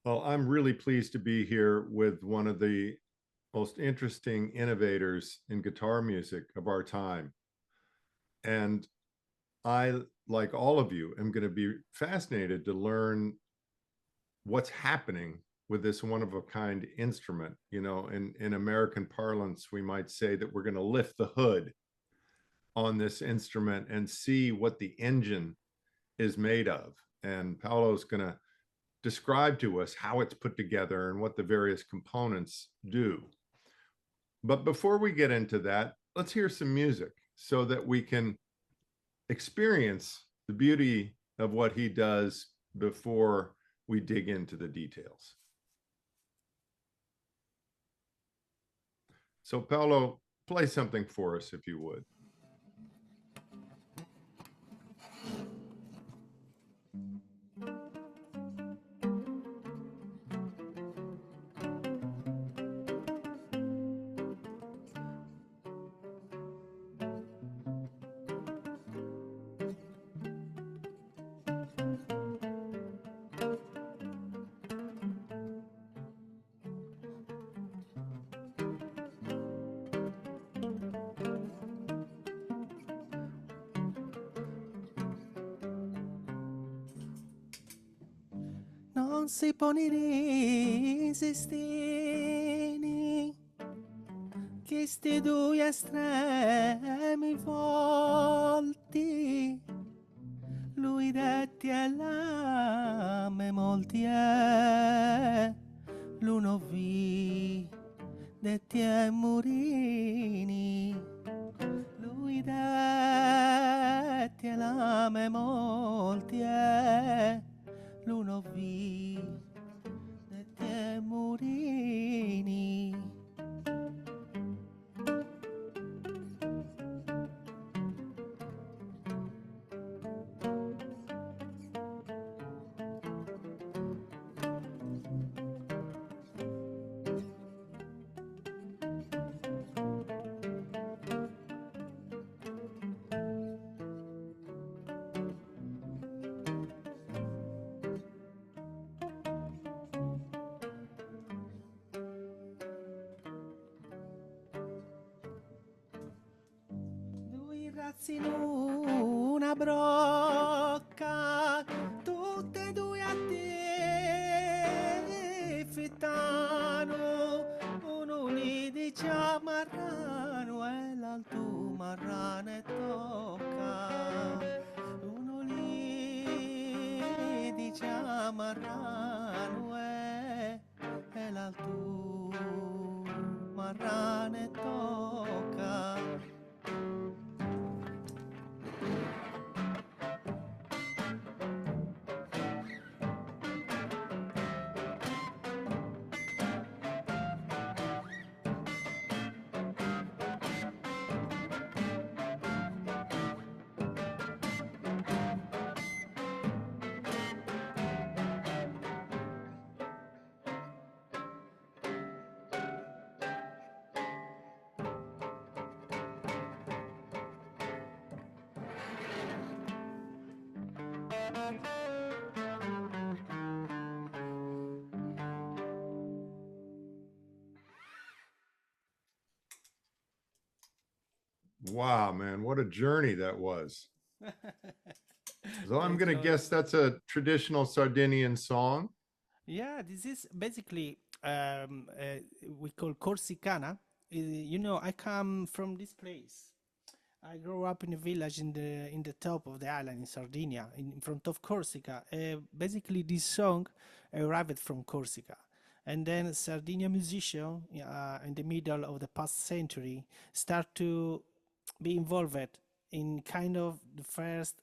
Well, I'm really pleased to be here with one of the most interesting innovators in guitar music of our time. And I, like all of you, am going to be fascinated to learn what's happening with this one of a kind instrument. In American parlance, we might say that we're going to lift the hood on this instrument and see what the engine is made of. And Paolo's going to describe to us how it's put together and what the various components do. But before we get into that, let's hear some music so that we can experience the beauty of what he does before we dig into the details. So Paolo, play something for us if you would. Non si può ni resistere che sti due estremi volti lui detti e l'ame molti l'uno vi detti e murini lui detti e l'ame molti l'uno vi detti e murini. Ragazzi in una brocca, tutte e due a te fittano, uno li dice a marrano e l'altro marrane tocca, uno li dice a marrano e l'altro marrane tocca. Wow, man, what a journey that was. So I'm Thanks, going to Lawrence. guess that's a traditional Sardinian song. Yeah, this is basically we call Corsicana. I come from this place. I grew up in a village in the top of the island in Sardinia, in front of Corsica. Basically, this song arrived from Corsica, and then Sardinia musician in the middle of the past century start to be involved in kind of the first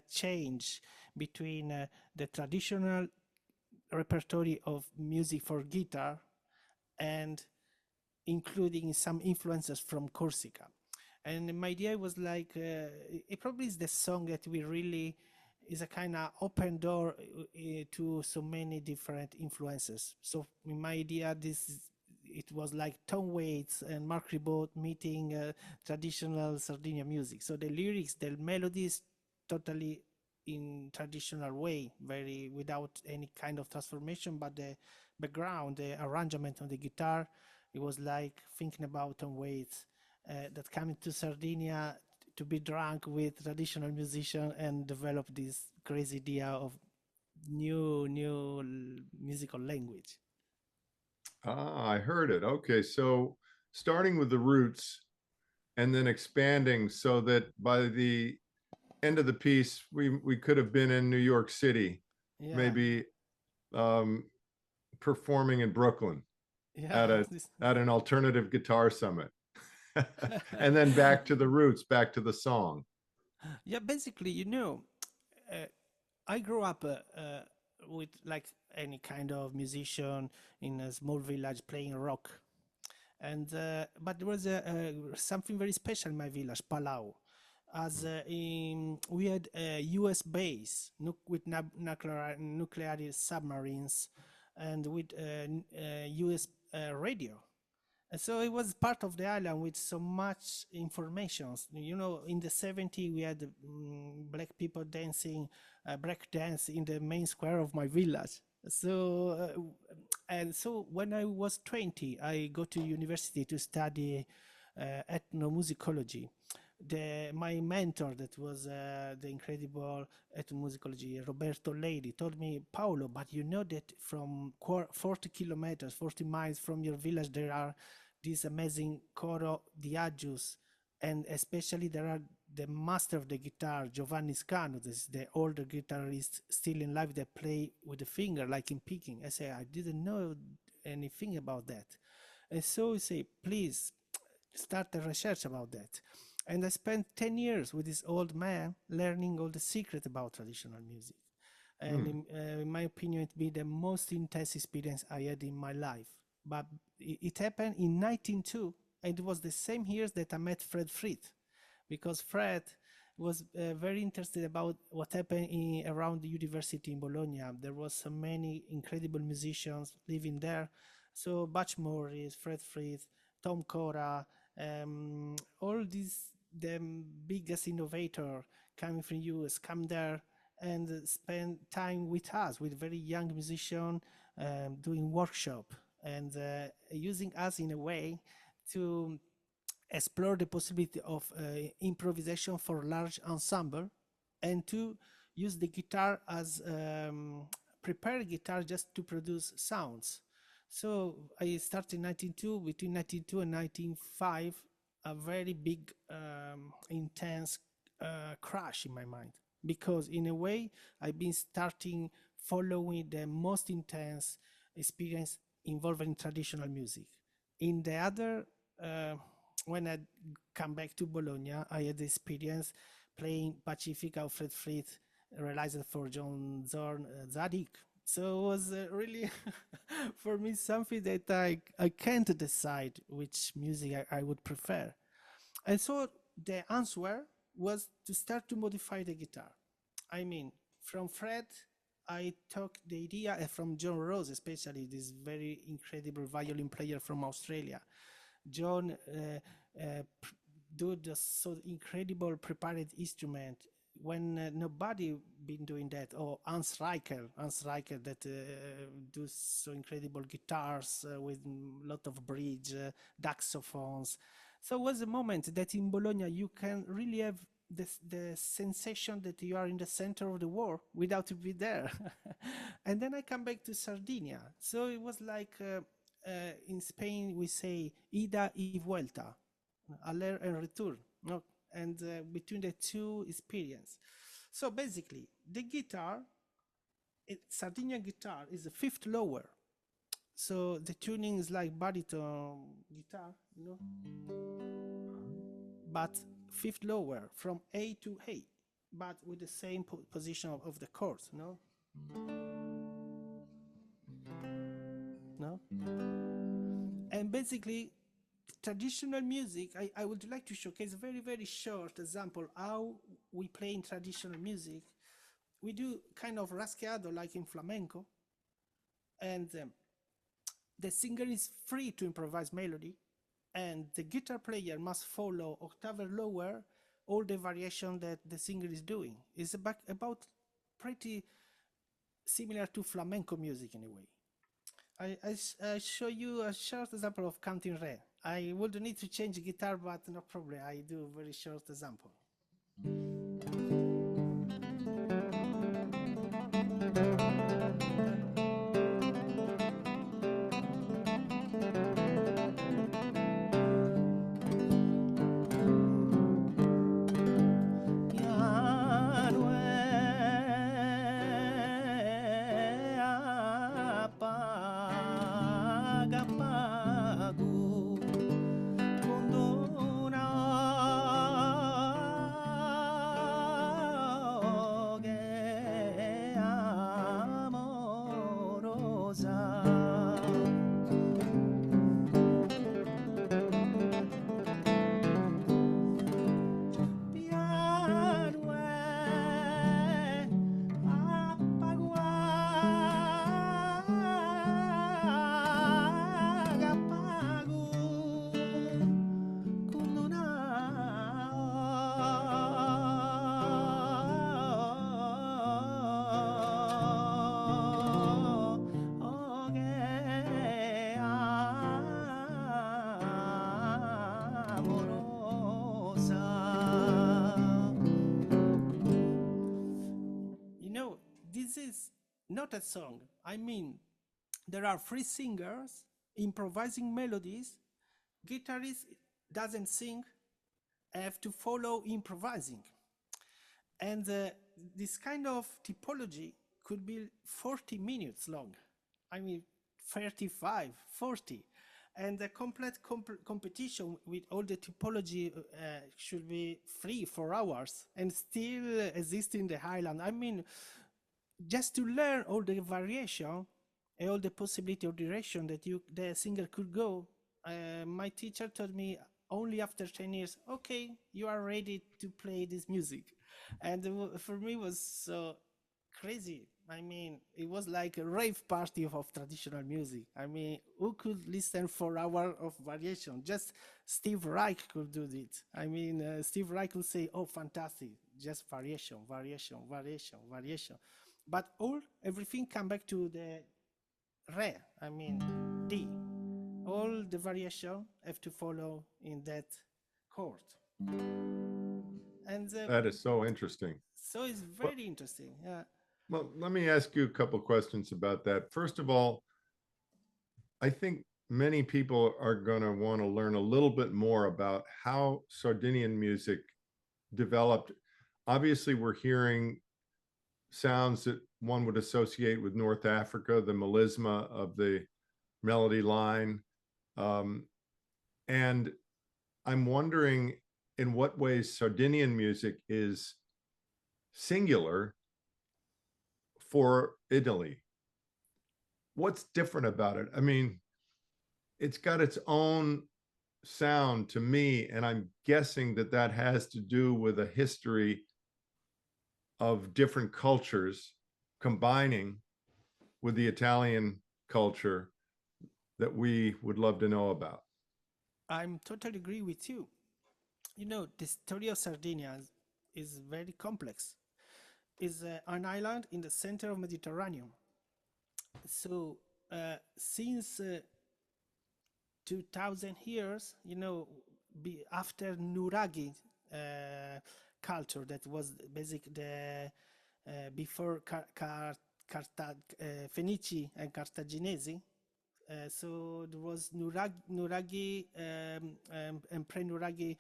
change between the traditional repertoire of music for guitar and including some influences from Corsica. And my idea was like, it probably is the song that we really is a kind of open door to so many different influences. So in my idea, it was like Tom Waits and Mark Ribot meeting traditional Sardinia music. So the lyrics, the melodies, totally in traditional way, very without any kind of transformation, but the background, the arrangement of the guitar, it was like thinking about Tom Waits that coming to Sardinia to be drunk with traditional musician and develop this crazy idea of musical language. Ah, I heard it. Okay, so starting with the roots and then expanding so that by the end of the piece, we could have been in New York City, Yeah, maybe um, performing in Brooklyn yeah. at a This, at an alternative guitar summit. And then back to the roots, back to the song. yeah, basically, uh, I grew up with like any kind of musician in a small village playing rock, and but there was something very special in my village, Palau, as we had a U.S. base with nuclear submarines, and with U.S. Radio. And so it was part of the island with so much information. In the 70s, we had black people dancing, break dance in the main square of my village. So when I was 20, I go to university to study ethnomusicology. My mentor, that was the incredible ethnomusicology, Roberto Lady, told me, Paolo, but you know that from 40 kilometers, 40 miles from your village, there are these amazing coro diagios, and especially there are the master of the guitar, Giovanni Scano, this is the older guitarist still in life that play with the finger like in picking. I say, I didn't know anything about that. And so I say, please start a research about that. And I spent 10 years with this old man learning all the secret about traditional music. And Hmm. in my opinion, it be the most intense experience I had in my life. But it happened in 1902, and it was the same years that I met Fred Frith, because Fred was very interested about what happened around the university in Bologna. There was so many incredible musicians living there. So Butch Morris, Fred Frith, Tom Cora, all these the biggest innovator coming from US come there and spend time with us, with very young musician, doing workshop and using us in a way to explore the possibility of improvisation for large ensemble, and to use the guitar as prepare guitar just to produce sounds. So I started in 1902. Between 1902 and 1905, a very big intense crash in my mind, because in a way I've been starting following the most intense experience involving traditional music. In the other when I come back to Bologna, I had the experience playing Pacifica of Fred Frith, realized for John Zorn Zadig. So it was really, for me, something that I can't decide which music I would prefer. And so the answer was to start to modify the guitar. I mean, from Fred, I took the idea, from John Rose, especially this very incredible violin player from Australia. John do the so incredible prepared instrument when nobody been doing that. Or Hans Reichel that do so incredible guitars with a lot of bridge, saxophones. So it was a moment that in Bologna you can really have the sensation that you are in the center of the war without to be there. And then I come back to Sardinia. So it was like in Spain we say ida y vuelta, aller and return, no? And between the two experience. So basically, the guitar, Sardinian guitar, is the fifth lower. So the tuning is like baritone guitar, but fifth lower from A to A, but with the same position of the chords, no? No? And basically, traditional music, I would like to showcase a very, very short example how we play in traditional music. We do kind of rasqueado like in flamenco, and the singer is free to improvise melody, and the guitar player must follow octave lower all the variation that the singer is doing. It's about pretty similar to flamenco music in a way. I show you a short example of counting re. I would need to change guitar, but no problem. I do a very short example. This is not a song. I mean, there are three singers improvising melodies. Guitarist doesn't sing, have to follow improvising. And this kind of typology could be 40 minutes long. I mean, 35, 40. And the complete competition with all the typology should be 3-4 hours and still exist in the island. I mean, just to learn all the variation and all the possibility of direction that the singer could go, my teacher told me only after 10 years, okay, you are ready to play this music. And for me it was so crazy. I mean, it was like a rave party of traditional music. I mean, who could listen for hours of variation? Just Steve Reich could do it. I mean, Steve Reich could say, oh, fantastic, just variation, variation, variation, variation. But everything come back to the re, I mean, D. All the variation have to follow in that chord. And that is so interesting. So it's very interesting. Yeah. Well, let me ask you a couple questions about that. First of all, I think many people are going to want to learn a little bit more about how Sardinian music developed. Obviously, we're hearing sounds that one would associate with North Africa, the melisma of the melody line. And I'm wondering in what ways Sardinian music is singular for Italy. What's different about it? I mean, it's got its own sound to me, and I'm guessing that that has to do with a history of different cultures combining with the Italian culture that we would love to know about. I'm totally agree with you. You know, the story of Sardinia is very complex. It's an island in the center of Mediterranean. So since 2000 years, you know, after Nuraghi culture, that was basic the before Fenici and Cartaginesi. So there was Nuraghi and pre-Nuraghi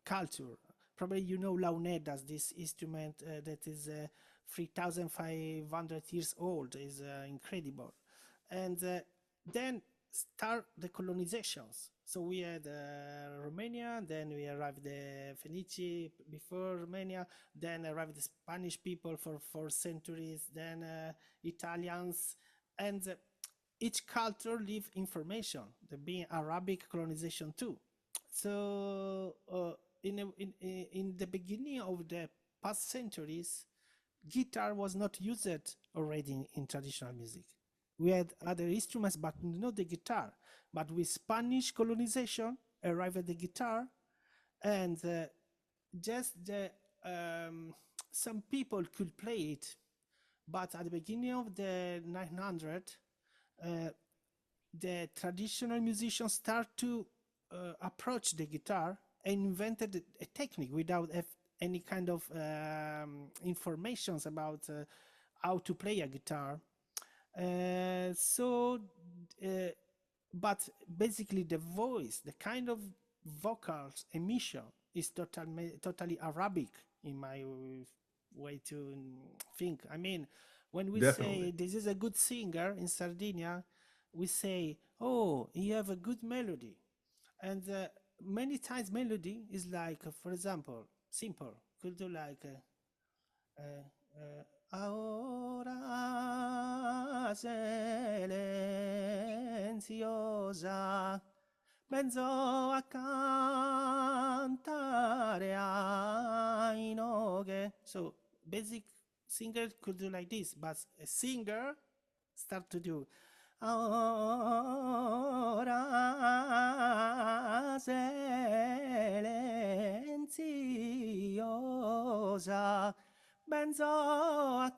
culture. Probably you know launedas, this instrument that is 3,500 years old, is incredible. And then start the colonizations. So we had Romania, then we arrived the Fenici before Romania, then arrived the Spanish people for 4 centuries, then Italians, and each culture leave information, there being Arabic colonization too. So in the beginning of the past centuries, guitar was not used already in traditional music. We had other instruments, but not the guitar. But with Spanish colonization, arrived at the guitar, and just the some people could play it, but at the beginning of the 900, uh, the traditional musicians start to approach the guitar and invented a technique without any kind of informations about how to play a guitar. So, uh, but basically the voice, the kind of vocals emission is totally Arabic in my way to think. I mean, when we Definitely. say this is a good singer in Sardinia, we say, oh, you have a good melody. And many times melody is like, for example, simple. Could do like ahora silenziosa mezzo a cantare ai noghe. So basic singer could do like this, but a singer start to do ahora silenziosa benzo a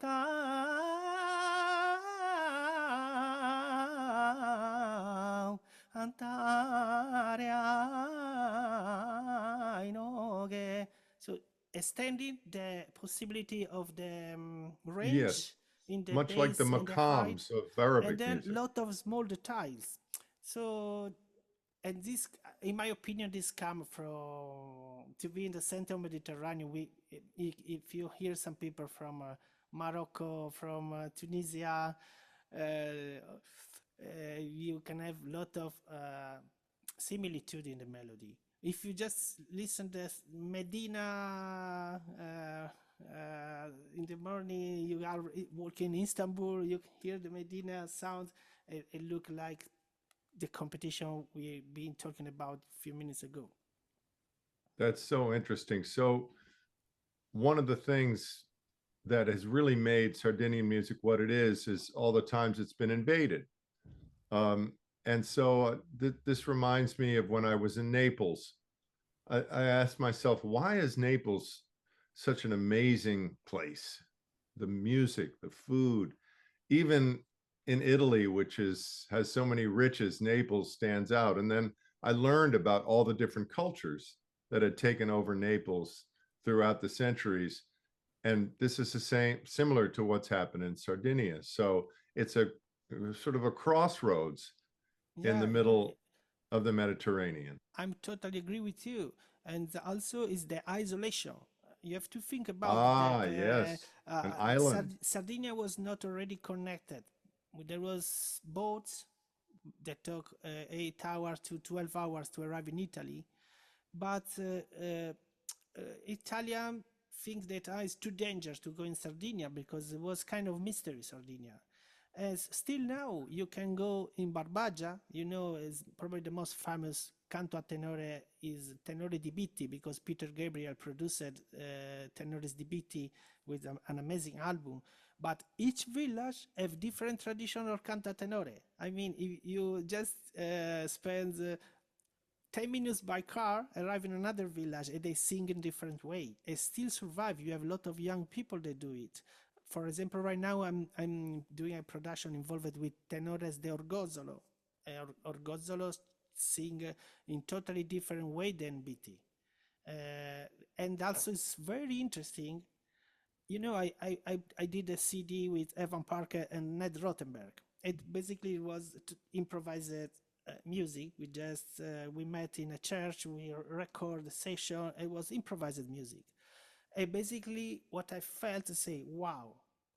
cantare ai noghe. So extending the possibility of the Yes. range in the Much like the bass and the height, maqams of and Arabic then music. lot of small details. So, and this, in my opinion, this come from to be in the center of Mediterranean. If you hear some people from Morocco, from Tunisia, you can have a lot of similitude in the melody. If you just listen to Medina in the morning, you are walking in Istanbul, you hear the Medina sound, it look like the competition we've been talking about a few minutes ago. That's so interesting. So one of the things that has really made Sardinian music what it is all the times it's been invaded. And so this reminds me of when I was in Naples. I asked myself, why is Naples such an amazing place? The music, the food, even in Italy, which has so many riches, Naples stands out. And then I learned about all the different cultures that had taken over Naples throughout the centuries. And this is the same, similar to what's happened in Sardinia. So it's a sort of a crossroads in the Yeah, middle of the Mediterranean. I'm totally agree with you. And also is the isolation. You have to think about that Ah, yes, an island. Sardinia was not already connected. There was boats that took 8 hours to 12 hours to arrive in Italy, but Italian think that it's too dangerous to go in Sardinia because it was kind of mystery Sardinia. As still now, you can go in Barbagia, you know, is probably the most famous canto a tenore is Tenore di Bitti because Peter Gabriel produced Tenores di Bitti with an amazing album. But each village have different traditional canto a tenore. I mean, if you just spend 10 minutes by car, arrive in another village, and they sing in different way. They still survive. You have a lot of young people that do it. For example, right now I'm doing a production involved with tenores de Orgozzolo. Orgozzolo sing in totally different way than Biti. And also it's very interesting. You know, I did a CD with Evan Parker and Ned Rothenberg. It basically was improvised music. We met in a church. We record a session. It was improvised music. And basically, what I felt to say, wow,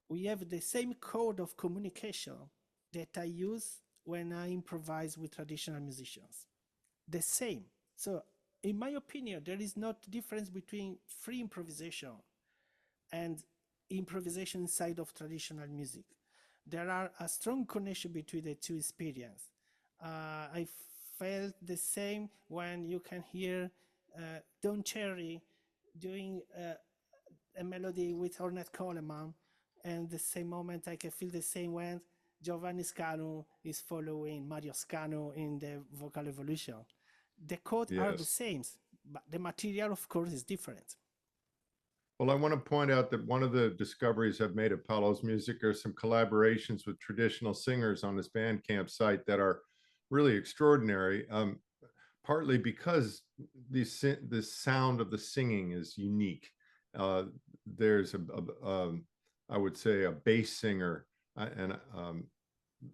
we have the same code of communication that I use when I improvise with traditional musicians. The same. So, in my opinion, there is not difference between free improvisation and improvisation inside of traditional music. There are a strong connection between the two experiences. I felt the same when you can hear Don Cherry doing a melody with Ornette Coleman, and the same moment I can feel the same when Giovanni Scanu is following Mario Scanu in the vocal evolution. The chords are the Yes. same, but the material, of course, is different. Well, I want to point out that one of the discoveries I've made of Paolo's music are some collaborations with traditional singers on his Bandcamp site that are really extraordinary. Partly because the sound of the singing is unique. There's I would say a bass singer, and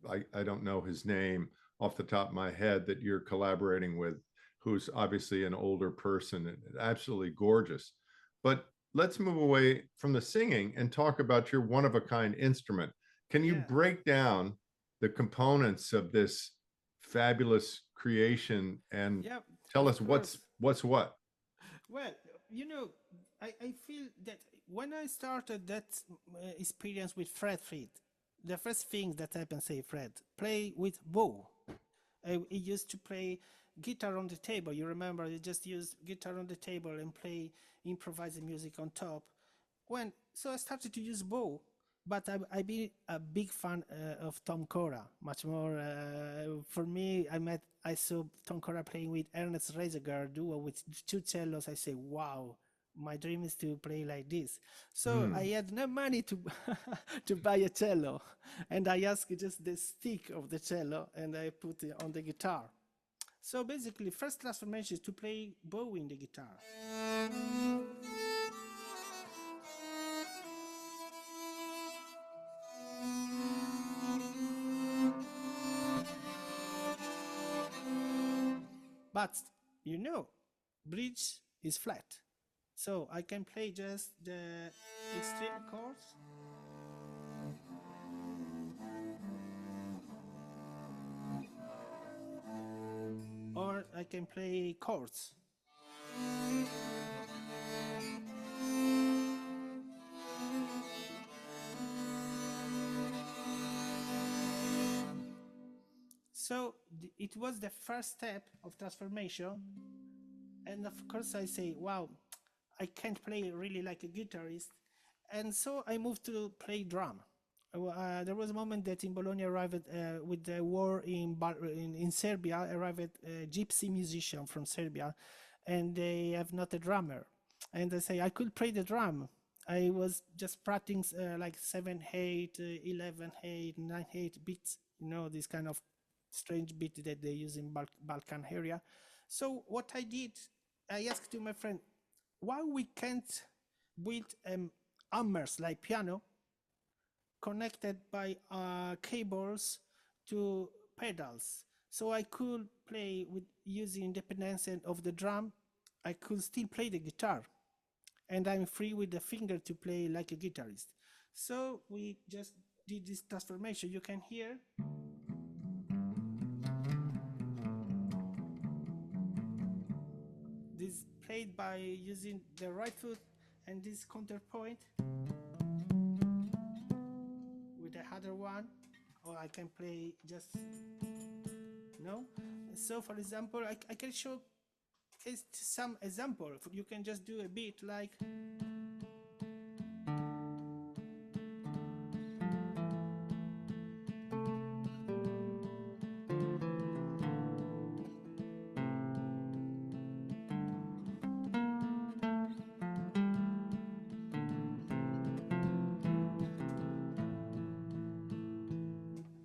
I don't know his name off the top of my head, that you're collaborating with, who's obviously an older person and absolutely gorgeous. But let's move away from the singing and talk about your one of a kind instrument. Can you Yeah. break down the components of this fabulous creation and Yeah, tell of us course. what's what? Well, you know, I feel that when I started that experience with Fred Feet, the first thing that happened, say, Fred, play with bow. He used to play guitar on the table. You remember, he just used guitar on the table and play improvised music on top. So I started to use bow, but I been a big fan of Tom Cora. Much more for me. I saw Tom Cora playing with Ernest Reisiger duo with two cellos. I say, wow. My dream is to play like this. So I had no money to to buy a cello, and I asked just the stick of the cello, and I put it on the guitar. So basically, first transformation is to play bow in the guitar. But you know, bridge is flat. So I can play just the extreme chords. Or I can play chords. So it was the first step of transformation. And of course I say, wow, I can't play really like a guitarist. And so I moved to play drum. There was a moment that in Bologna arrived with the war in Serbia, arrived a gypsy musician from Serbia, and they have not a drummer. And they say I could play the drum. I was just practicing like 7/8, 11/8, 9/8 beats, this kind of strange beat that they use in Balkan area. So what I did, I asked to my friend, why we can't build hammers like piano connected by cables to pedals, so I could play with using independence of the drum. I could still play the guitar, and I'm free with the finger to play like a guitarist. So we just did this transformation. You can hear this played by using the right foot and this counterpoint with the other one, or I can play just no. So for example, I can show some example. You can just do a beat like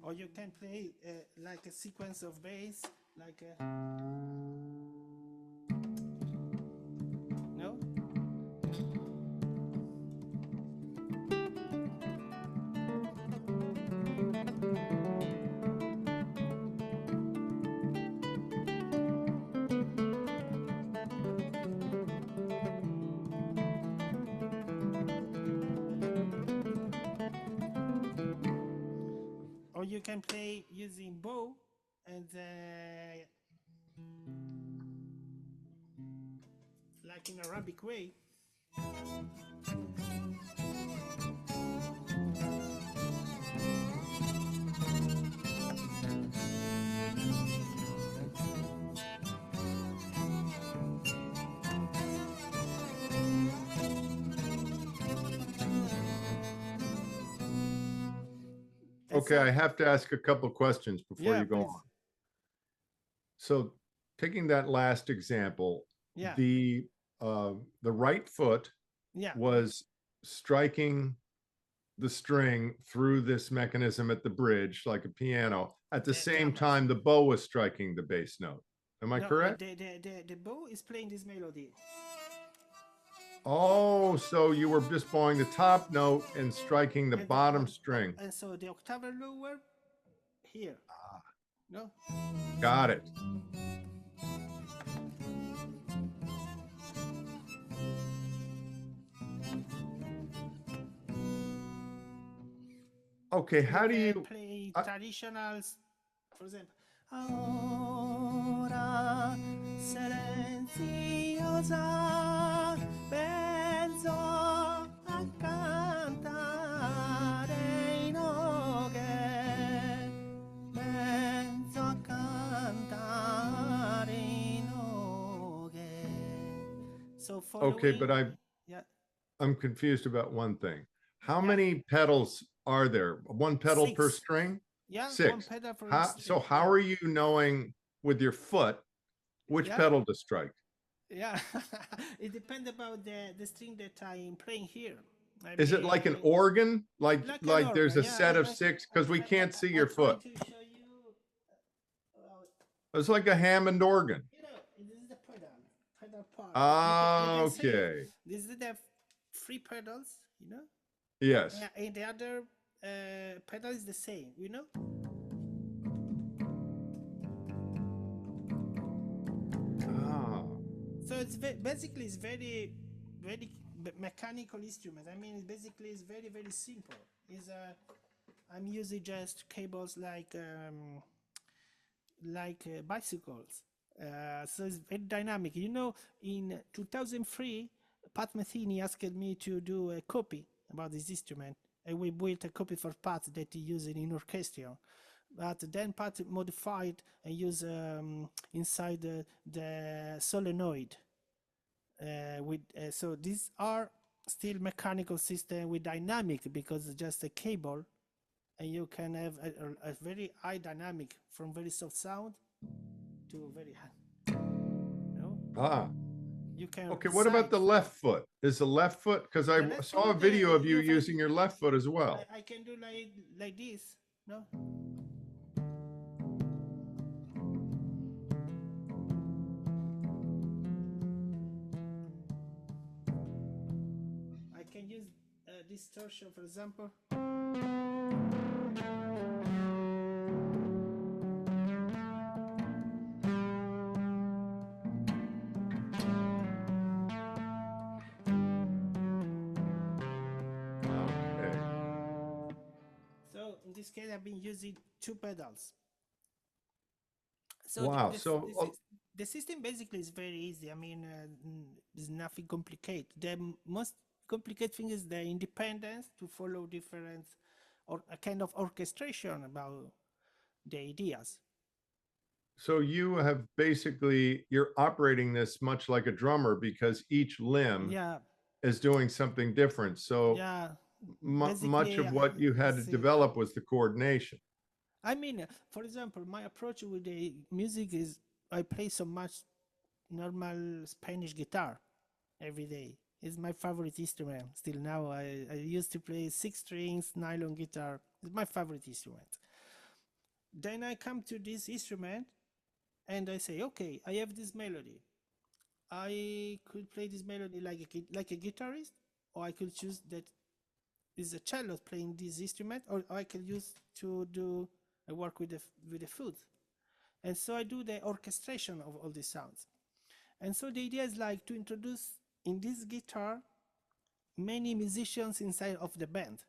or you can play like a sequence of bass, like a no. Or you can play using bow and like in Arabic way. Okay, I have to ask a couple questions before Yeah, you go please. on. So, taking that last example, Yeah. the right foot Yeah, was striking the string through this mechanism at the bridge, like a piano. At the the same drummers. time, the bow was striking the bass note. Am I No, correct? the bow is playing this melody. Oh, so you were just bowing the top note and striking the And bottom string. and so the octave lower here. No? Got it. Okay, You how do can you? play I, traditionals, for example. Ora silenziosa penso a cantare in oghe penso a cantare in oghe. So okay, following, but yeah, I'm confused about one thing. How yeah, many pedals are there? One pedal per six, string? yeah, one Six. pedal for each How, so string, how yeah, are you knowing with your foot which yeah. pedal to strike? Yeah, it depends about the string that I'm playing here. I Is it like an mean, organ? like an Like there's organ. a Yeah, set of six? Because we can't see I your try foot. to show you. It's like a Hammond organ. You know, this is the pedal part. You Ah, can see okay. this is the three pedals. You know, Yes. and the other pedal is the same. You know, Ah, so basically it's very mechanical instrument. I mean, basically it's very simple. Is I'm using just cables like bicycles. So it's very dynamic. You know, in 2003, Pat Metheny asked me to do a copy about this instrument, and we built a copy for Pat that he used in orchestra. But then Pat modified and used inside the solenoid. So these are still mechanical system with dynamic because it's just a cable, and you can have a very high dynamic from very soft sound to very high. No, ah. you can Okay, what about decide. the left foot? Is the left foot? Because I The left saw a foot, video of you you can. using your left foot as well. I can do like this. No, I can use distortion, for example. Okay. So in this case, I've been using two pedals. So Wow. So, the system basically is very easy. I mean, there's nothing complicated. The most complicated thing is the independence to follow different or a kind of orchestration about the ideas. so you have basically, you're operating this much like a drummer because each limb Yeah, is doing something different. So yeah. much Basically, of what you had to see. develop was the coordination. I mean, for example, my approach with the music is I play so much normal Spanish guitar every day. It's my favorite instrument. Still now, I used to play six strings nylon guitar. It's my favorite instrument. Then I come to this instrument and I say, okay, I have this melody. I could play this melody like a guitarist, or I could choose that is a cello playing this instrument, or I could use to do I work with the foot. And so I do the orchestration of all these sounds. And so the idea is like to introduce in this guitar many musicians inside of the band.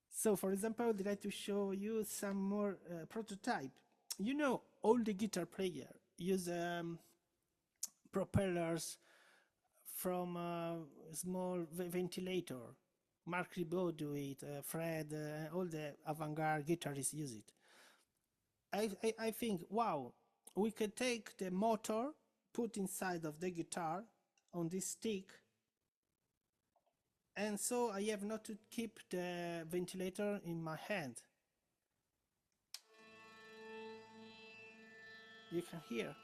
So for example, I would like to show you some more prototype. You know, all the guitar player use propellers from a small ventilator. Mark Ribot do it, Fred, all the avant-garde guitarists use it. I think, wow, we could take the motor, put inside of the guitar on this stick, and so I have not to keep the ventilator in my hand. You can hear.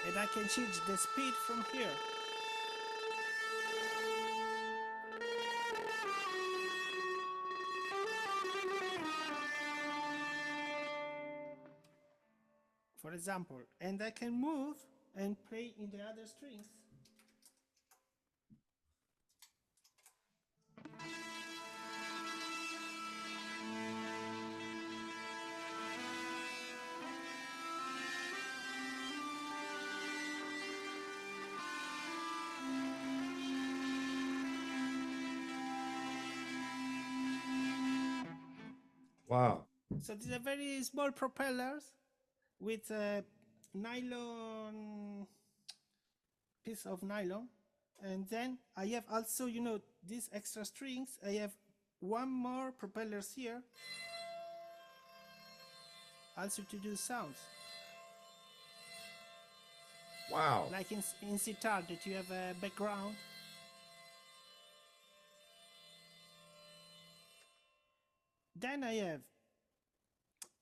and I can change the speed from here. For example, and I can move and play in the other strings. Wow. So these are very small propellers with a nylon piece of nylon, and then I have also, you know, these extra strings. I have one more propellers here, also to do sounds. Wow. Like in sitar that you have a background. Then I have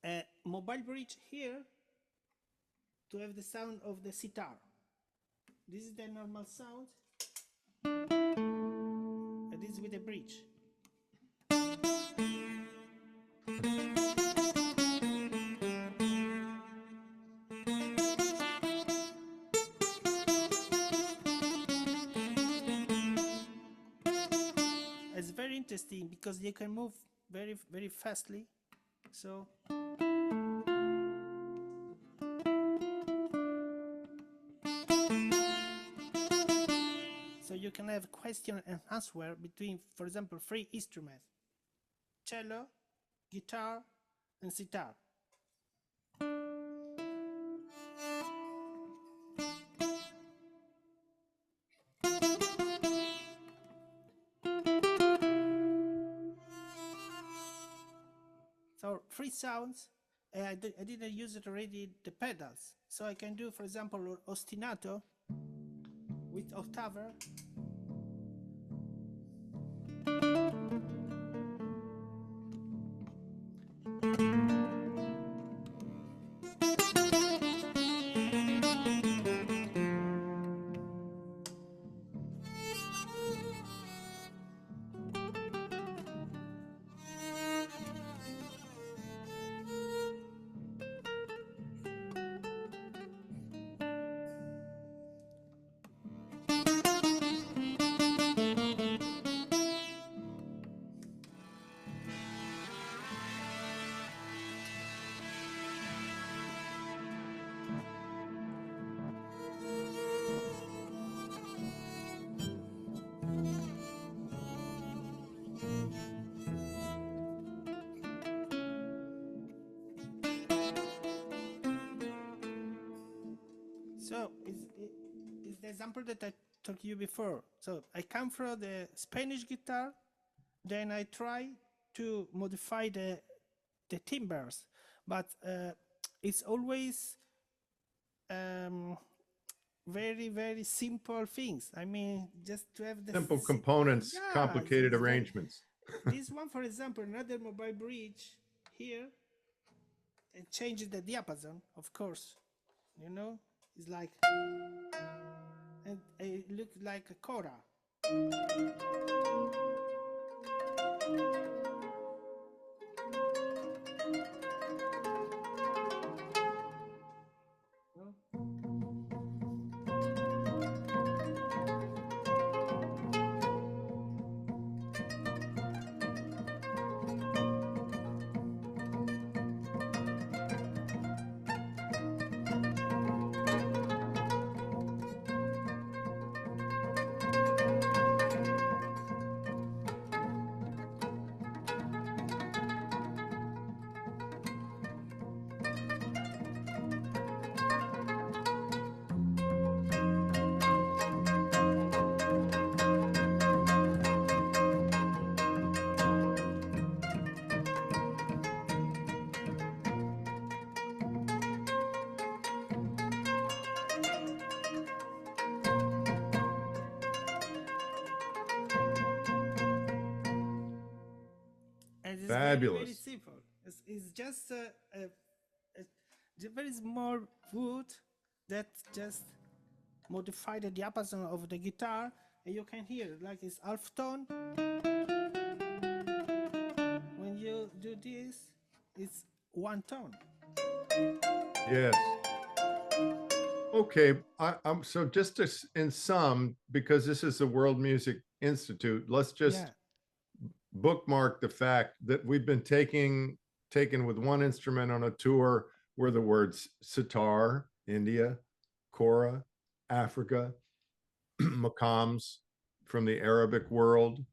a mobile bridge here to have the sound of the sitar. This is the normal sound. And this is with a bridge. It's very interesting because you can move very, very fastly. So you can have question and answer between, for example, 3 instruments: cello, guitar, and sitar. So 3 sounds. I didn't use it already, the pedals. So I can do, for example, ostinato with octave. So it's the example that I told you before. So I come from the Spanish guitar, then I try to modify the timbres, but it's always very, very simple things. I mean, just to have the Simple components, yeah, complicated arrangements. This one, for example, another mobile bridge here, and changes the diapason, of course. You know, it's like, and it looks like a cora. And it's Fabulous. very, very simple. It's just a very small wood that just modify the diapason of the guitar, and you can hear like it's half tone. When you do this, it's one tone. Yes. Okay, I'm so just to, in sum, because this is the World Music Institute, let's just Yeah, bookmark the fact that we've been taken with one instrument on a tour were the words sitar, India, kora, Africa, makams from the Arabic world,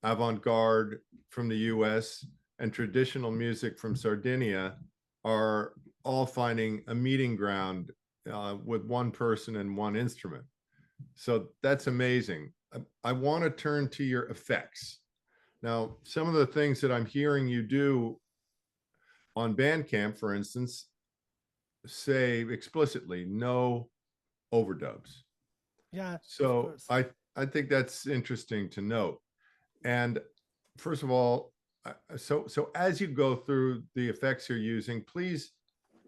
avant-garde from the US, and traditional music from Sardinia are all finding a meeting ground with one person and one instrument. So that's amazing. I want to turn to your effects. Now, some of the things that I'm hearing you do on Bandcamp, for instance, say explicitly no overdubs. yeah, of So course. I think that's interesting to note. And first of all, so as you go through the effects you're using, please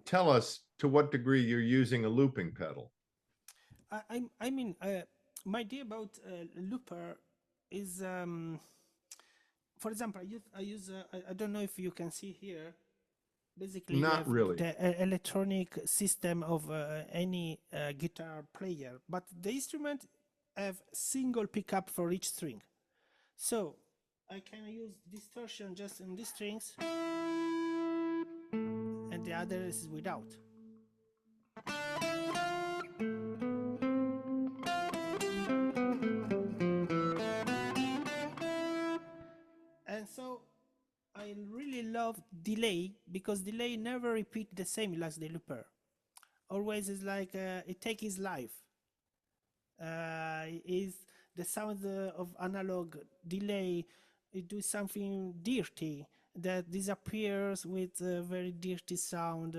tell us to what degree you're using a looping pedal. I mean, my idea about looper is, for example, I don't know if you can see here. Basically, we Not have really. the electronic system of any guitar player, but the instrument have single pickup for each string. So I can use distortion just in these strings, and the other is without. And so I really love delay because delay never repeat the same like the looper. Always is like it take his life. Is the sound of analog delay? It do something dirty that disappears with a very dirty sound,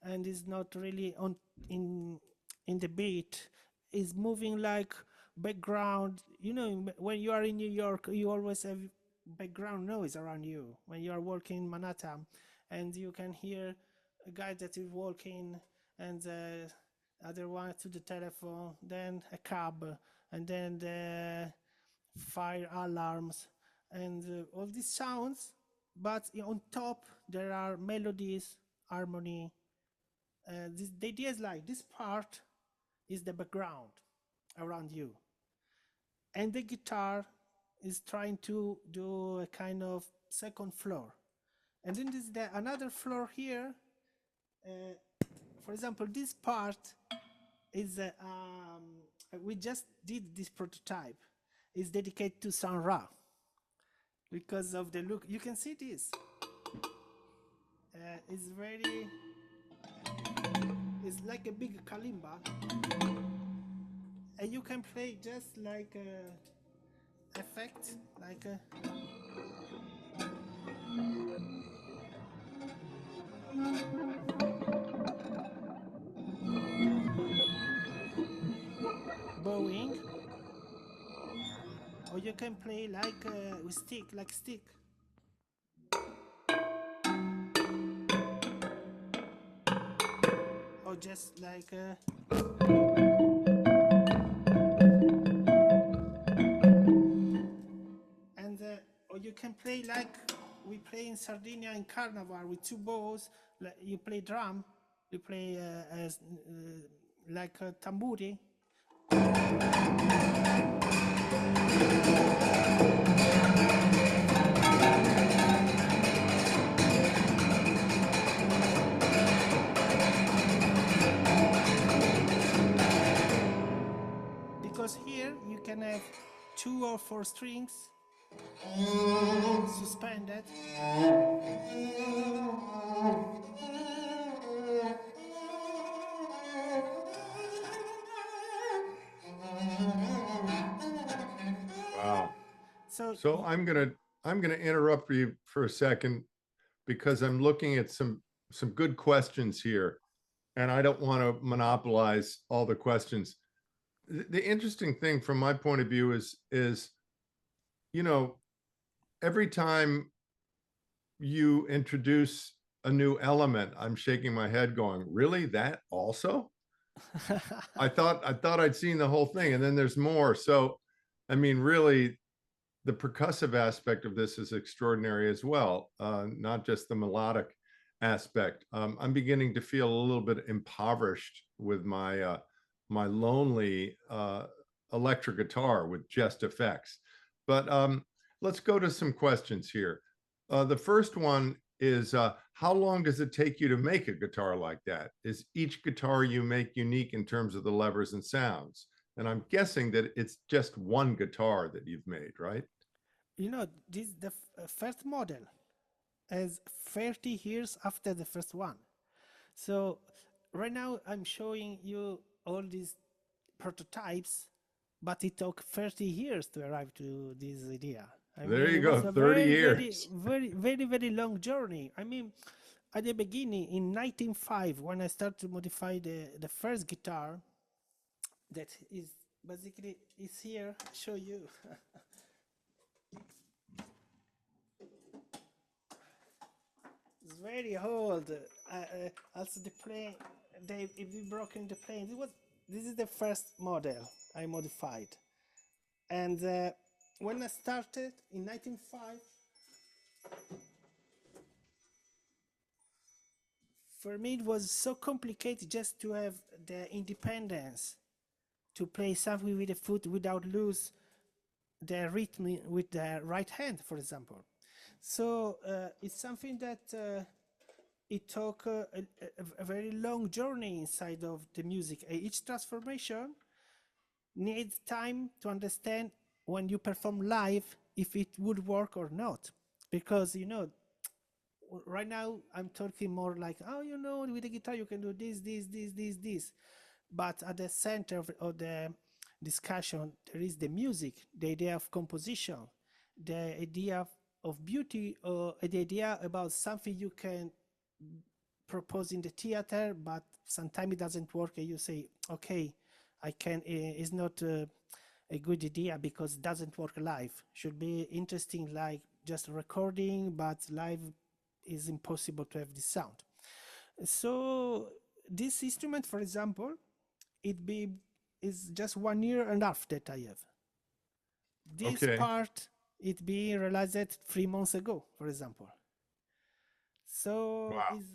and is not really on in in the beat. Is moving like background. You know, when you are in New York, you always have background noise around you. When you are working in Manhattan, and you can hear a guy that is walking, and other one to the telephone, then a cab, and then the fire alarms, and all these sounds. But on top, there are melodies, harmony. The idea is like this part is the background around you, and the guitar is trying to do a kind of second floor. And then there's another floor here. Uh, for example, this part is we just did this prototype. It's dedicated to Sun Ra because of the look. You can see this. It's very. It's like a big kalimba, and you can play just like a effect, like a. Bowing, or you can play like with stick, like stick. Or just like and or you can play like we play in Sardinia in Carnival with two bows. Like you play drum, you play as like a tamburi. Because here you can have 2 or 4 strings suspended. Wow. So So I'm gonna interrupt you for a second because I'm looking at some good questions here, and I don't want to monopolize all the questions. The interesting thing from my point of view is you know every time you introduce a new element, I'm shaking my head going, really, that also? I thought I'd seen the whole thing, and then there's more. So, I mean, really, the percussive aspect of this is extraordinary as well, not just the melodic aspect. I'm beginning to feel a little bit impoverished with my lonely electric guitar with just effects. But let's go to some questions here. The first one is how long does it take you to make a guitar like that? Is each guitar you make unique in terms of the levers and sounds? And I'm guessing that it's just one guitar that you've made, right? You know, this the first model is 30 years after the first one. So right now I'm showing you all these prototypes, but it took 30 years to arrive to this idea. I There mean, you it go, was a 30 very, very, years. very long journey. I mean, at the beginning, in 1905, when I started to modify the first guitar, that is basically is here. Show you. It's very old. Also, the plane, they if we broken the plane. This is the first model I modified, and when I started in 1905, for me it was so complicated just to have the independence to play something with the foot without lose the rhythm with the right hand, for example. So it's something that it took a very long journey inside of the music. Each transformation needs time to understand when you perform live if it would work or not. Because, you know, right now I'm talking more like, oh, you know, with the guitar you can do this. But at the center of the discussion, there is the music, the idea of composition, the idea of beauty, or the idea about something you can propose in the theater, but sometimes it doesn't work, and you say, okay, I can. It's not a good idea because it doesn't work live. Should be interesting, like just recording, but live is impossible to have this sound. So this instrument, for example, is just 1 year and a half that I have. This Okay. part it be realized 3 months ago, for example. So Wow. is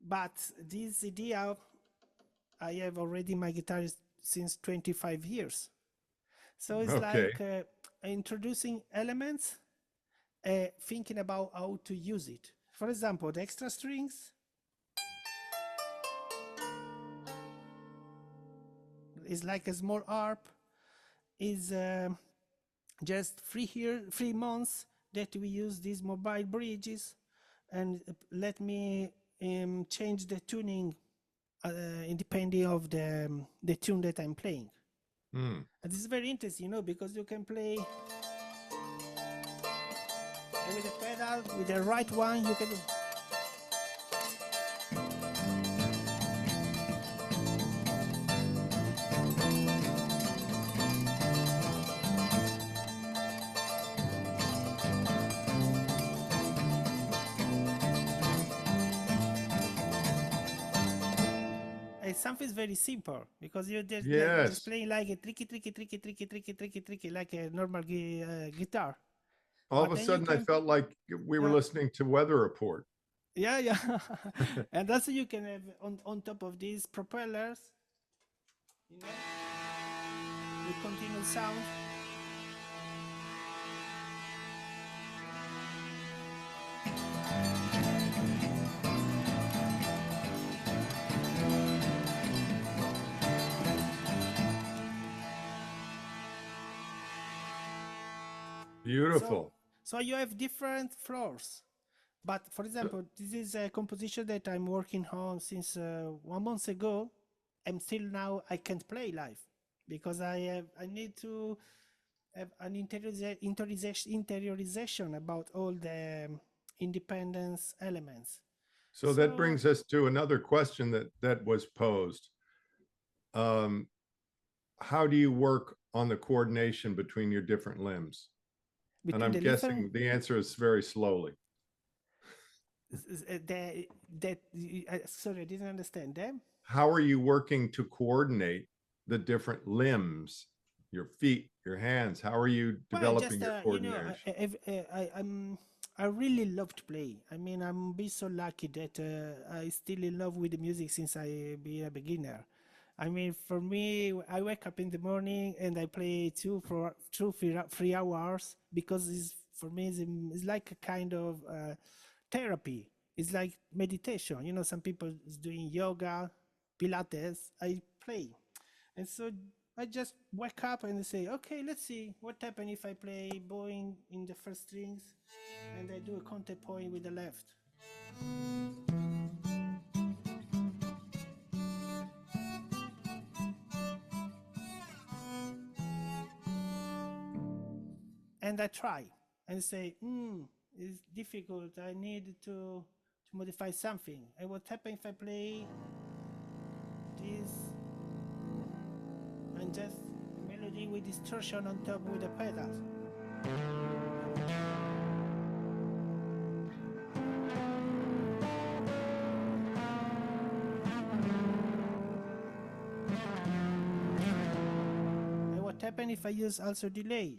but this idea I have already my guitar since 25 years. So it's Okay. like introducing elements, thinking about how to use it. For example, the extra strings is like a small harp. Is just 3 months that we use these mobile bridges, and let me change the tuning depending of the tune that I'm playing. Hmm. And this is very interesting, you know, because you can play with the pedal, with the right one, you can do. Something very simple because you're just, like, just Yes. playing like a tricky, like a normal guitar. All of But a then you sudden, I can, felt like we were yeah, listening to Weather Report. yeah. And also you can have on top of these propellers, you know, with continuous sound. So, Beautiful. so you have different floors. But for example, this is a composition that I'm working on since 1 month ago, and still now I can't play live because I need to have an interiorization about all the independence elements. So that So brings us to another question that was posed. Um, how do you work on the coordination between your different limbs? And between I'm the different, guessing the answer is very slowly. Sorry, I didn't understand them. How are you working to coordinate the different limbs, your feet, your hands? How are you Well, developing just your coordination? I really love to play. I mean, I'm be so lucky that I still in love with the music since I be a beginner. I mean, for me, I wake up in the morning and I play 3 hours because it's for me it's like a kind of therapy. It's like meditation. You know, some people is doing yoga, Pilates. I play. And so I just wake up and say, okay, let's see what happens if I play bowing in the first strings and I do a counterpoint with the left. And I try and say, it's difficult. I need to modify something. And what happens if I play this and just melody with distortion on top with the pedals? And what happens if I use also delay?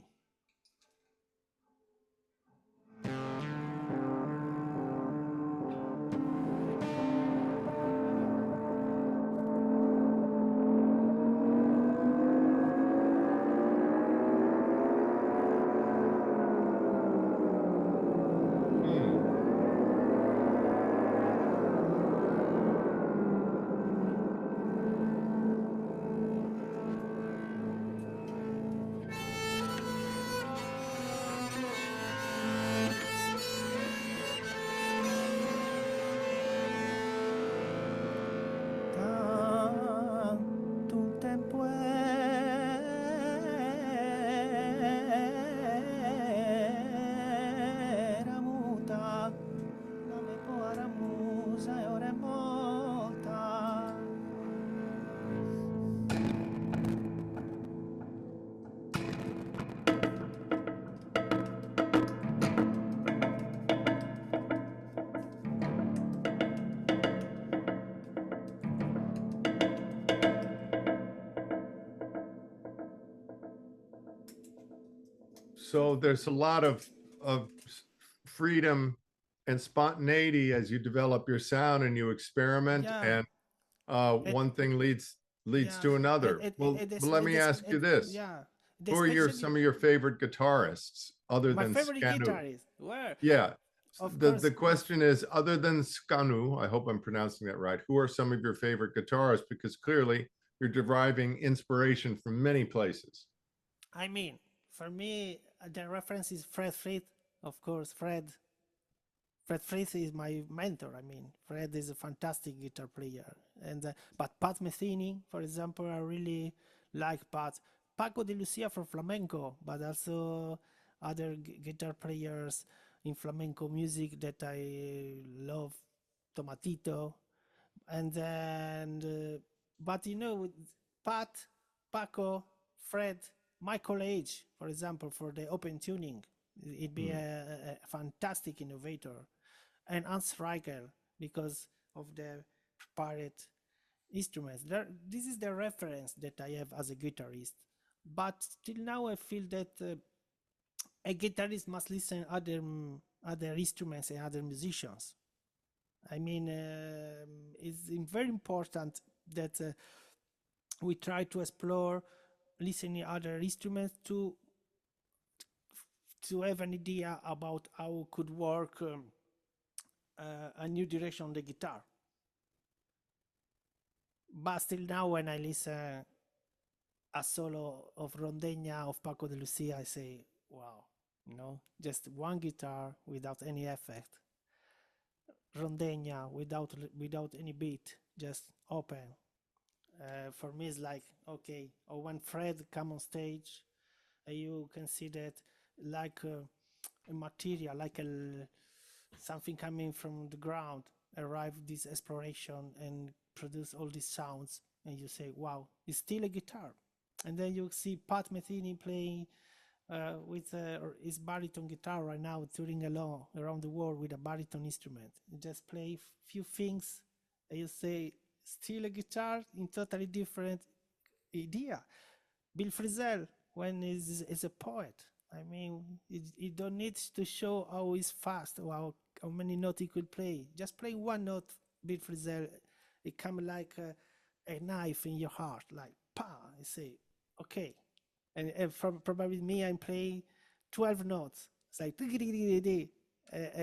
Tanto un tempo era muta, la me povera musa e ora è morta. So there's a lot of freedom and spontaneity as you develop your sound and you experiment, Yeah, and eh, one thing leads yeah, to another. Well, let me ask you this: yeah, who are your especially some of your favorite guitarists other my than favorite Scanu? guitarist. Well, Yeah. of The course, question is, other than Scanu, I hope I'm pronouncing that right, who are some of your favorite guitarists? Because clearly you're deriving inspiration from many places. I mean, for me, the reference is Fred Frith, of course. Fred Frith is my mentor. I mean, Fred is a fantastic guitar player, and but Pat Metheny, for example, I really like Pat. Paco de Lucia for flamenco, but also other guitar players in flamenco music that I love, Tomatito, and then but you know with Pat, Paco, Fred, Michael H, for example, for the open tuning, it'd be Hmm. a fantastic innovator, and Hans Reichel because of the prepared instruments. This is the reference that I have as a guitarist, but till now I feel that a guitarist must listen other instruments and other musicians. I mean, it's very important that we try to explore listening other instruments to have an idea about how could work a new direction on the guitar. But still now, when I listen a solo of Rondegna of Paco de Lucia, I say, wow, just one guitar without any effect. Rondegna without any beat, just open. For me, it's like okay. Or when Fred come on stage, you can see that like a material, like something coming from the ground, arrive this exploration and produce all these sounds, and you say, "Wow, it's still a guitar." And then you see Pat Metheny playing with his baritone guitar right now, touring along around the world with a baritone instrument. You just play few things, and you say, still a guitar in totally different idea. Bill Frisell, when is a poet, I mean, he don't need to show how he's fast or how many notes he could play. Just play one note, Bill Frisell, it come like a knife in your heart, like, pa, I say, okay. And from probably me, I'm playing 12 notes. It's like,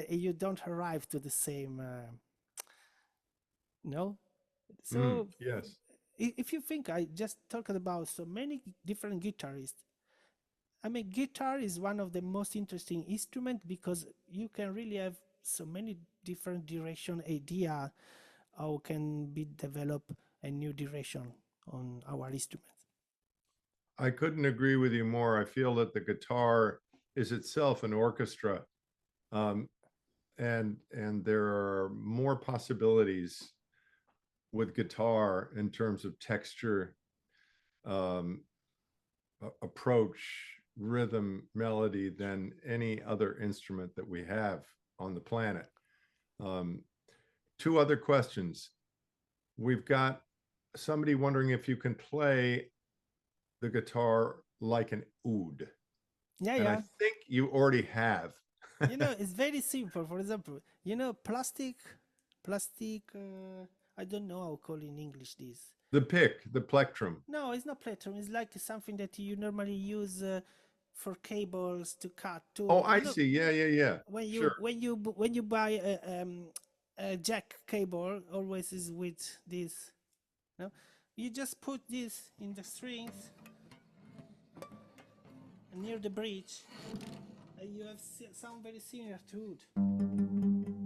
you don't arrive to the same, no? So Yes. if you think I just talked about so many different guitarists, I mean, guitar is one of the most interesting instruments because you can really have so many different direction idea how can be develop a new direction on our instrument. I couldn't agree with you more. I feel that the guitar is itself an orchestra, um, and there are more possibilities with guitar in terms of texture, um, approach, rhythm, melody than any other instrument that we have on the planet. Um, Two other questions. We've got somebody wondering if you can play the guitar like an oud. Yeah, And I yeah. think you already have. It's very simple. For example, plastic, I don't know how to call in English this. The pick, the plectrum. No, it's not plectrum. It's like something that you normally use for cables to cut Oh, to. I see. Yeah, yeah, yeah. When Sure. you buy a jack cable, always is with this. No, you just put this in the strings near the bridge, and you have sound very similar to it.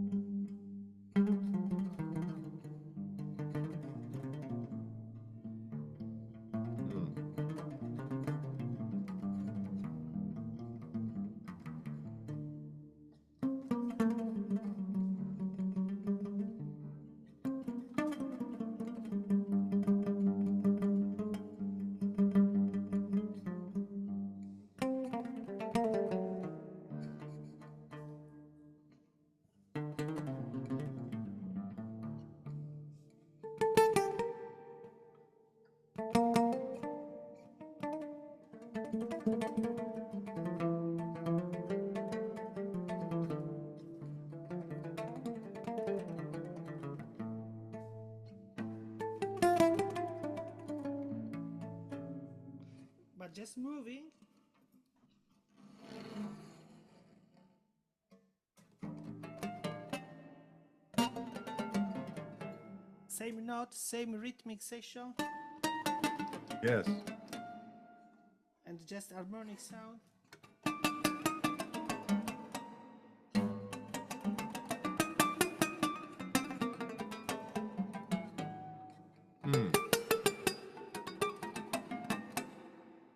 But just moving. Same note, same rhythmic section, Yes. and just harmonic sound.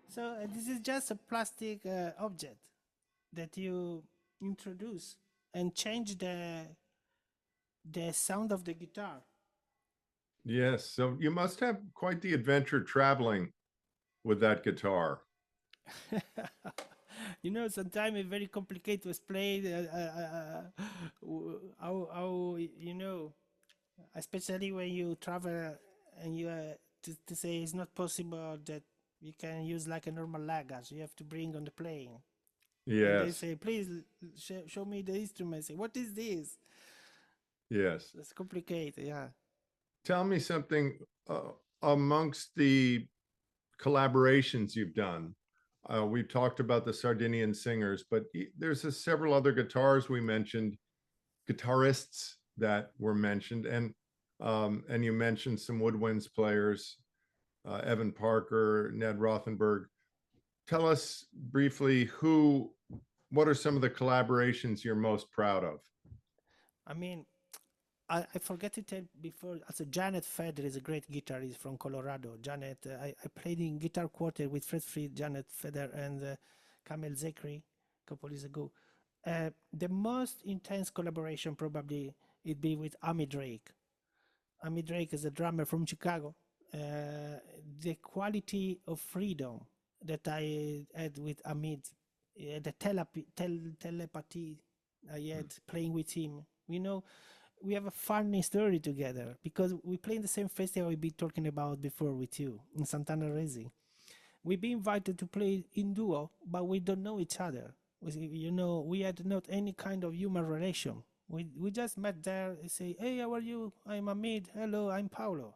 So this is just a plastic object that you introduce and change the sound of the guitar. Yes. So you must have quite the adventure traveling with that guitar. Sometimes it's very complicated to explain how especially when you travel and you to say it's not possible that you can use like a normal luggage. You have to bring on the plane. And they Yes. say, please show me the instrument. I say, what is this? Yes. It's complicated, yeah. Tell me something amongst the collaborations you've done. We've talked about the Sardinian singers, but there's several other guitars we mentioned, guitarists that were mentioned, and you mentioned some woodwinds players, Evan Parker, Ned Rothenberg. Tell us briefly what are some of the collaborations you're most proud of? I mean, I forgot to tell before. Also, Janet Feder is a great guitarist from Colorado. Janet, I played in guitar quartet with Fred Fried, Janet Feder, and Kamel Zekri a couple years ago. The most intense collaboration probably it'd be with Amy Drake. Amy Drake is a drummer from Chicago. The quality of freedom that I had with Amit the telepathy I had playing with him. We have a funny story together because we play in the same festival we've been talking about before with you in Santana Racing. We've been invited to play in duo, but we don't know each other. We had not any kind of human relation. We just met there and say, hey, how are you? I'm Amit. Hello, I'm Paolo.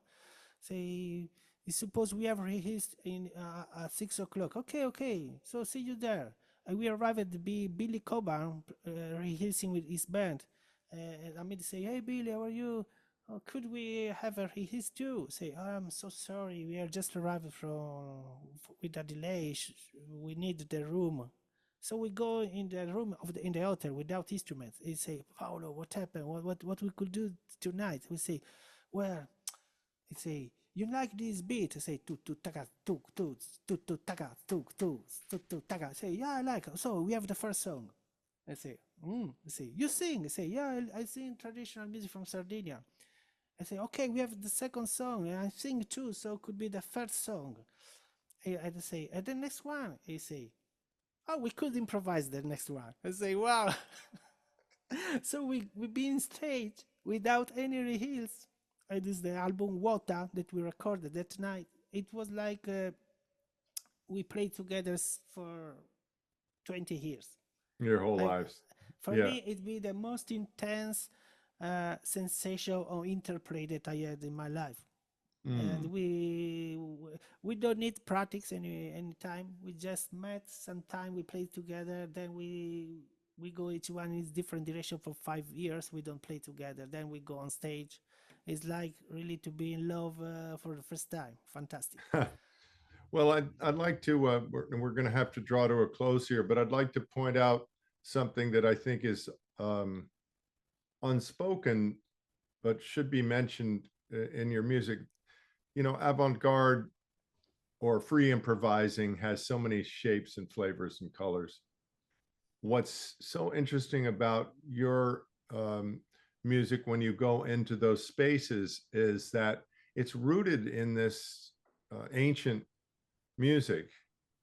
Say, suppose we have rehearsed at 6 o'clock. Okay. So see you there. And we arrived at Billy Coburn rehearsing with his band. And Amit say, hey, Billy, how are you? Oh, could we have a rehearse too? Say, oh, I'm so sorry. We are just arrived with a delay. We need the room. So we go in the room in the hotel without instruments. He say, Paolo, what happened? What we could do tonight? We say, well, he say, you like this beat? I say, tu tu taka tu tu tu tu taka tu tu tu tu taka. I say, yeah, I like it. So we have the first song. I say, I say, you sing? I say, yeah, I sing traditional music from Sardinia. I say, okay, we have the second song, and I sing too, so it could be the first song. I say, and the next one, he say, oh, we could improvise the next one. I say, wow. So we be on stage without any rehearsals. It is the album Water that we recorded that night. It was like we played together for 20 years. Your whole lives. For Yeah. me, it'd be the most intense sensation or interplay that I had in my life. And we don't need practice any time. We just met sometime, we played together, then we go each one in different direction for 5 years. We don't play together, then we go on stage. It's like really to be in love for the first time. Fantastic. Well, I'd like to, we're going to have to draw to a close here, but I'd like to point out something that I think is unspoken, but should be mentioned in your music. Avant-garde or free improvising has so many shapes and flavors and colors. What's so interesting about your music when you go into those spaces is that it's rooted in this ancient music,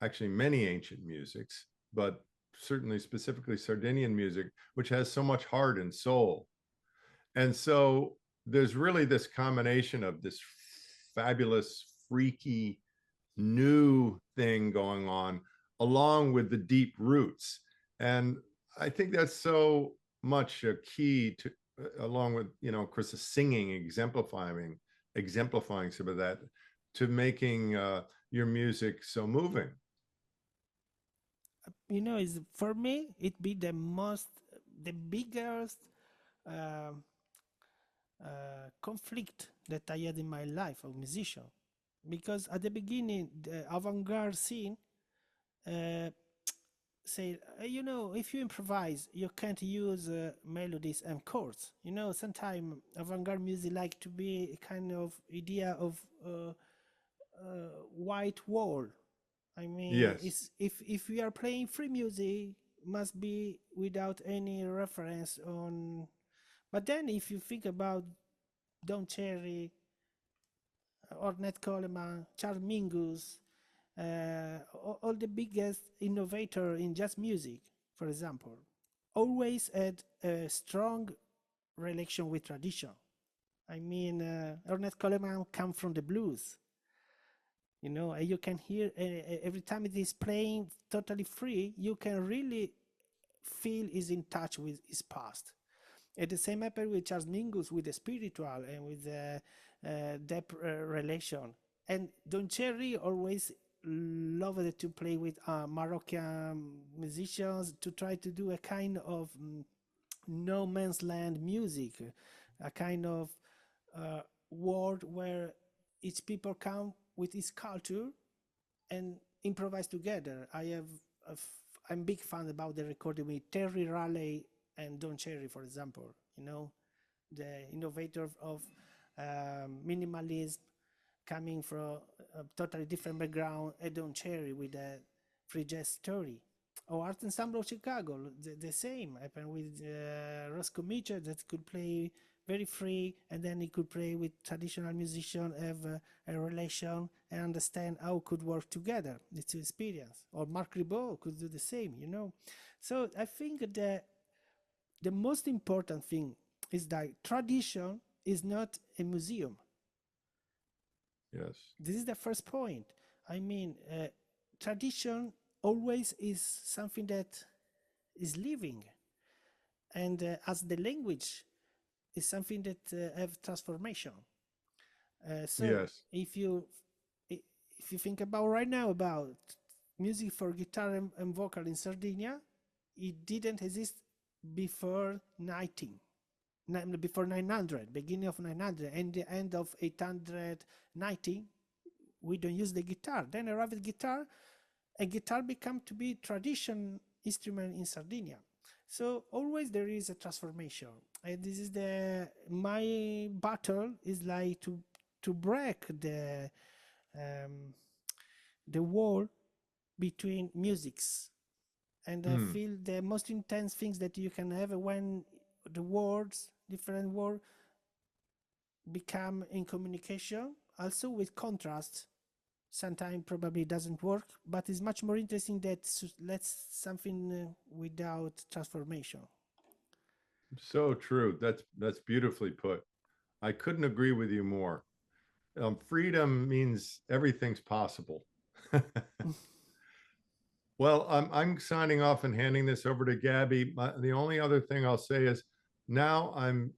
actually many ancient musics, but certainly specifically Sardinian music, which has so much heart and soul. And so there's really this combination of this fabulous, freaky, new thing going on, along with the deep roots. And I think that's so much a key to, along with, of course, the singing, exemplifying some of that, to making your music so moving. Is for me, it be the biggest conflict that I had in my life of musician, because at the beginning the avant-garde scene say, if you improvise, you can't use melodies and chords. Sometimes avant-garde music like to be a kind of idea of white wall. I mean, yes. if we are playing free music, must be without any reference on. But then, if you think about Don Cherry, Ornette Coleman, Charles Mingus, all the biggest innovator in jazz music, for example, always had a strong relation with tradition. I mean, Ornette Coleman come from the blues. You can hear every time it is playing totally free, you can really feel is in touch with his past. And the same happened with Charles Mingus, with the spiritual and with the depth relation. And Don Cherry always loved to play with Moroccan musicians to try to do a kind of no man's land music, a kind of world where each people come with his culture and improvise together. I'm big fan about the recording with Terry Riley and Don Cherry, for example. The innovator of minimalism, coming from a totally different background, and Don Cherry with a free jazz story. Or Art Ensemble of Chicago, the same happened with Roscoe Mitchell, that could play very free, and then he could play with traditional musician, have a relation, and understand how could work together. The two experience. Or Mark Ribot could do the same, you know. So I think that the most important thing is that tradition is not a museum. Yes. This is the first point. I mean, tradition always is something that is living, and as the language is something that have transformation. So Yes. if you think about right now about music for guitar and vocal in Sardinia, it didn't exist before 900, beginning of 900, and the end of 890. We don't use the guitar. Then arrived the guitar, and guitar become to be tradition instrument in Sardinia. So always there is a transformation, and this is my battle is like to break the wall between musics, and I feel the most intense things that you can have when the words, different words, become in communication, also with contrast. Sometimes probably doesn't work, but it's much more interesting that let's something without transformation. So true. That's beautifully put. I couldn't agree with you more. Freedom means everything's possible. Well, I'm signing off and handing this over to Gabby. The only other thing I'll say is now I'm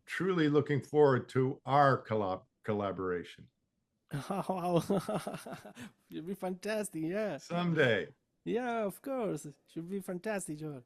truly looking forward to our collaboration Wow, should be fantastic. Yeah, someday. yeah, of course, should be fantastic, John.